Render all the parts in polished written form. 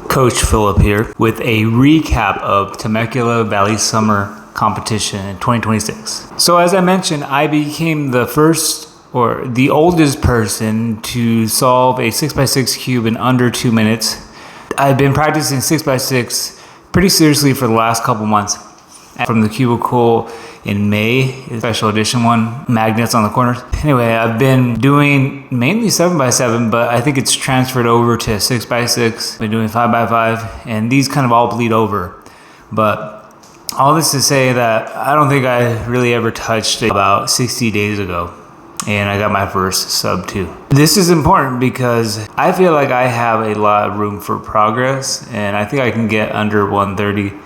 Coach Philip here with a recap of Temecula Valley Summer Competition in 2026. So as I mentioned, I became the first or the oldest person to solve a 6x6 cube in under 2 minutes. I've been practicing 6x6 pretty seriously for the last couple months. From the cubicle in May, special edition one, magnets on the corners. Anyway, I've been doing mainly 7x7, but I think it's transferred over to 6x6. Been doing 5x5, and these kind of all bleed over. But all this to say that I don't think I really ever touched it about 60 days ago, and I got my first sub 2. This is important because I feel like I have a lot of room for progress, and I think I can get under 130.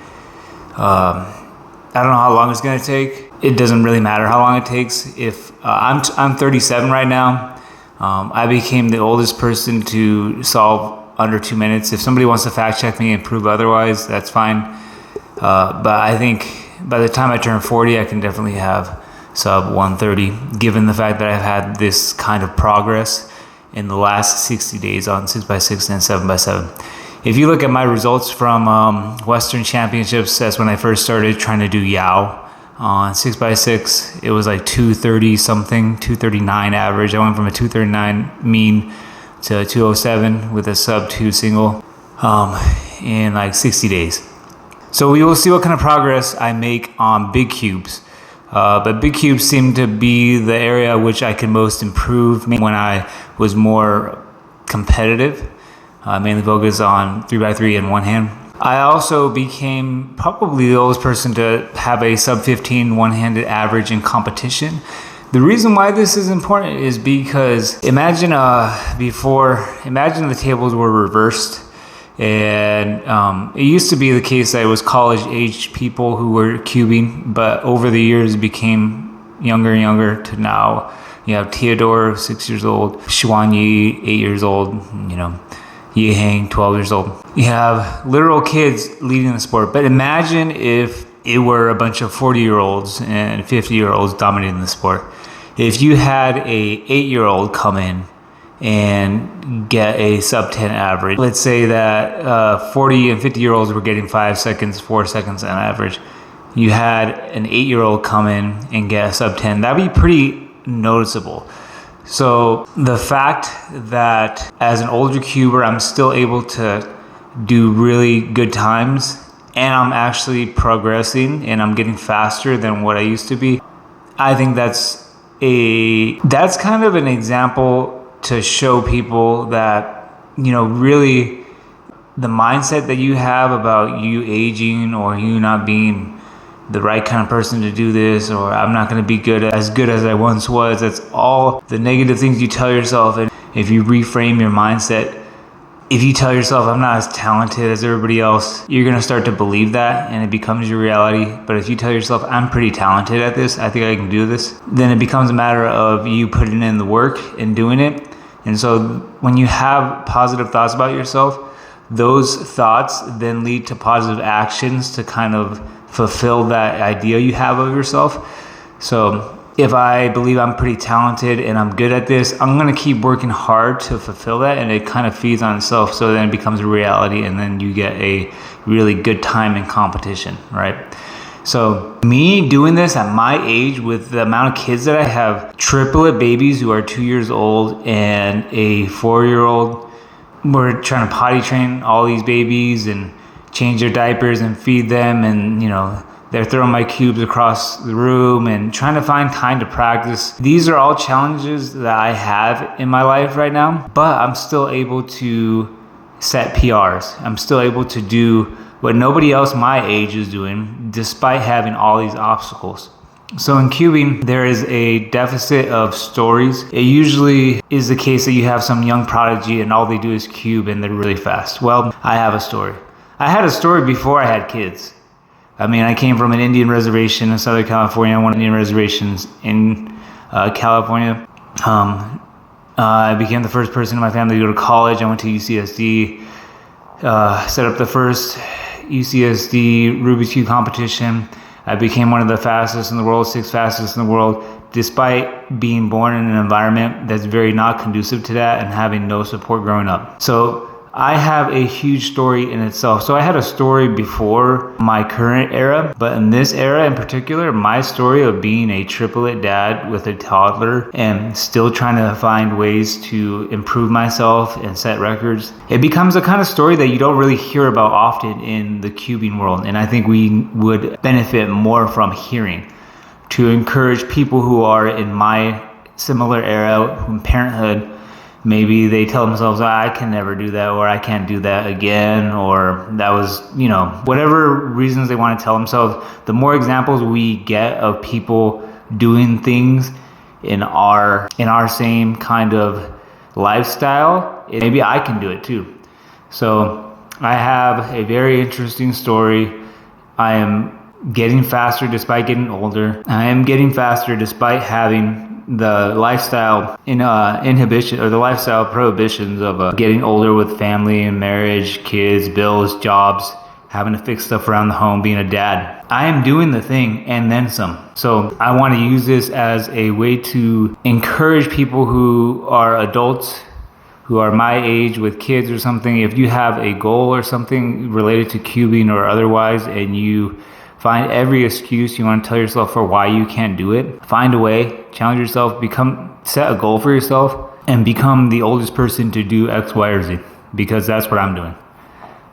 I don't know how long it's going to take. It doesn't really matter how long it takes. If I'm 37 right now. I became the oldest person to solve under 2 minutes. If somebody wants to fact check me and prove otherwise, that's fine. But I think by the time I turn 40, I can definitely have sub 130, given the fact that I've had this kind of progress in the last 60 days on 6x6 and 7x7. If you look at my results from Western Championships, that's when I first started trying to do Yao on 6x6. It was like 230 something, 239 average. I went from a 239 mean to a 207 with a sub 2 single in like 60 days. So we will see what kind of progress I make on big cubes. But big cubes seem to be the area which I can most improve when I was more competitive. Mainly focus on 3x3 in one hand. I also became probably the oldest person to have a sub 15 one-handed average in competition. The reason why this is important is because imagine the tables were reversed, and it used to be the case that it was college-age people who were cubing, but over the years it became younger and younger to now. You have Theodore, 6 years old, Xuan Yi, 8 years old, Yi Hang, 12 years old. You have literal kids leading the sport. But imagine if it were a bunch of 40-year-olds and 50-year-olds dominating the sport. If you had a 8-year-old come in and get a sub 10 average, let's say that 40 and 50-year-olds were getting 5 seconds, 4 seconds on average. You had an 8-year-old come in and get a sub 10. That'd be pretty noticeable. So the fact that as an older cuber, I'm still able to do really good times, and I'm actually progressing and I'm getting faster than what I used to be, I think that's kind of an example to show people that, really the mindset that you have about you aging or you not being the right kind of person to do this, or I'm not going to be as good as I once was. That's all the negative things you tell yourself. And if you reframe your mindset, if you tell yourself I'm not as talented as everybody else, you're going to start to believe that and it becomes your reality. But if you tell yourself I'm pretty talented at this, I think I can do this, then it becomes a matter of you putting in the work and doing it. And so when you have positive thoughts about yourself, those thoughts then lead to positive actions to kind of fulfill that idea you have of yourself. So if I believe I'm pretty talented and I'm good at this, I'm going to keep working hard to fulfill that, and it kind of feeds on itself. So then it becomes a reality, and then you get a really good time in competition, right? So me doing this at my age with the amount of kids that I have, triplet babies who are 2 years old and a 4-year-old, we're trying to potty train all these babies and change their diapers and feed them, and they're throwing my cubes across the room and trying to find time to practice. These are all challenges that I have in my life right now, but I'm still able to set PRs. I'm still able to do what nobody else my age is doing, despite having all these obstacles. So in cubing, there is a deficit of stories. It usually is the case that you have some young prodigy and all they do is cube and they're really fast. Well, I have a story. I had a story before I had kids. I came from an Indian reservation in Southern California, one of the Indian reservations in California. I became the first person in my family to go to college. I went to UCSD, set up the first UCSD Rubik's Cube competition. I became one of the fastest in the world, 6th fastest in the world, despite being born in an environment that's very not conducive to that and having no support growing up. So I have a huge story in itself. So I had a story before my current era, but in this era in particular, my story of being a triplet dad with a toddler and still trying to find ways to improve myself and set records, it becomes a kind of story that you don't really hear about often in the cubing world. And I think we would benefit more from hearing, to encourage people who are in my similar era in parenthood. Maybe they tell themselves, I can never do that, or I can't do that again, or that was, whatever reasons they want to tell themselves. The more examples we get of people doing things in our same kind of lifestyle, maybe I can do it too. So I have a very interesting story. I am getting faster despite getting older. I am getting faster despite having the lifestyle inhibition, or the lifestyle prohibitions of getting older with family and marriage, kids, bills, jobs, having to fix stuff around the home, being a dad. I am doing the thing and then some. So I want to use this as a way to encourage people who are adults, who are my age with kids or something. If you have a goal or something related to cubing or otherwise, and you find every excuse you want to tell yourself for why you can't do it, find a way, challenge yourself, set a goal for yourself, and become the oldest person to do X, Y, or Z, because that's what I'm doing.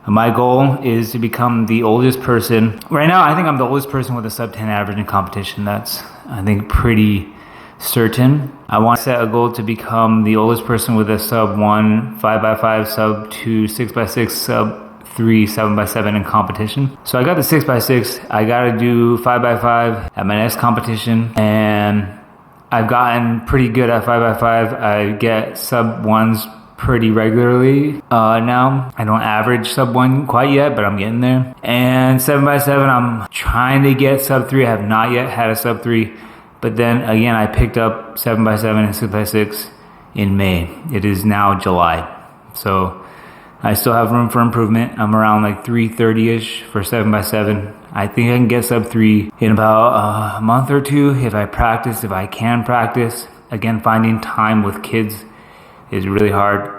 My goal is to become the oldest person. Right now, I think I'm the oldest person with a sub 10 average in competition. That's, I think, pretty certain. I want to set a goal to become the oldest person with a sub 1 5x5, sub 2 6x6, sub 3 7x7 in competition. So I got the 6x6. I got to do 5x5 at my next competition, and I've gotten pretty good at 5x5. I get sub 1s pretty regularly now. I don't average sub 1 quite yet, but I'm getting there. And 7x7, I'm trying to get sub 3. I have not yet had a sub 3, but then again, I picked up 7x7 and 6x6 in May. It is now July, so I still have room for improvement. I'm around like 330-ish for 7x7. I think I can get sub 3 in about a month or two if I practice, if I can practice. Again, finding time with kids is really hard.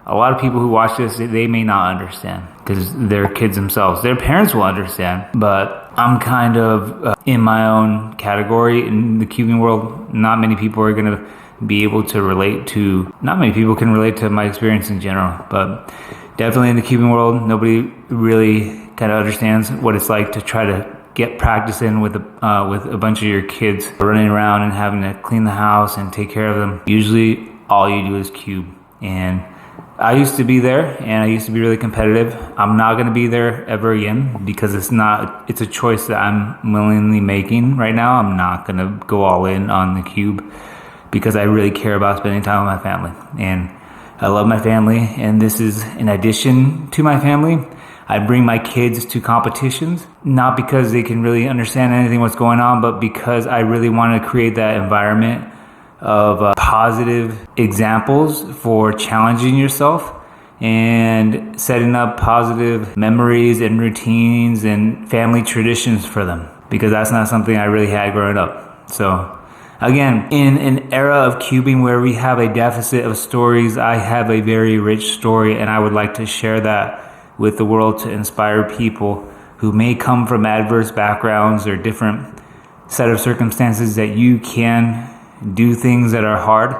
A lot of people who watch this, they may not understand because they're kids themselves. Their parents will understand, but I'm kind of in my own category in the cubing world. Not many people are going to be able to relate to, not many people can relate to my experience in general, but definitely in the cubing world, nobody really kind of understands what it's like to try to get practice in with a bunch of your kids running around and having to clean the house and take care of them. Usually all you do is cube. And I used to be there, and I used to be really competitive. I'm not going to be there ever again because it's a choice that I'm willingly making right now. I'm not going to go all in on the cube because I really care about spending time with my family. And I love my family, and this is in addition to my family. I bring my kids to competitions, not because they can really understand anything what's going on, but because I really want to create that environment of positive examples for challenging yourself and setting up positive memories and routines and family traditions for them, because that's not something I really had growing up. So again, in an era of cubing where we have a deficit of stories, I have a very rich story, and I would like to share that with the world to inspire people who may come from adverse backgrounds or different set of circumstances that you can do things that are hard.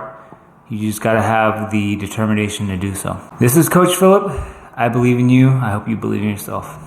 You just got to have the determination to do so. This is Coach Philip. I believe in you. I hope you believe in yourself.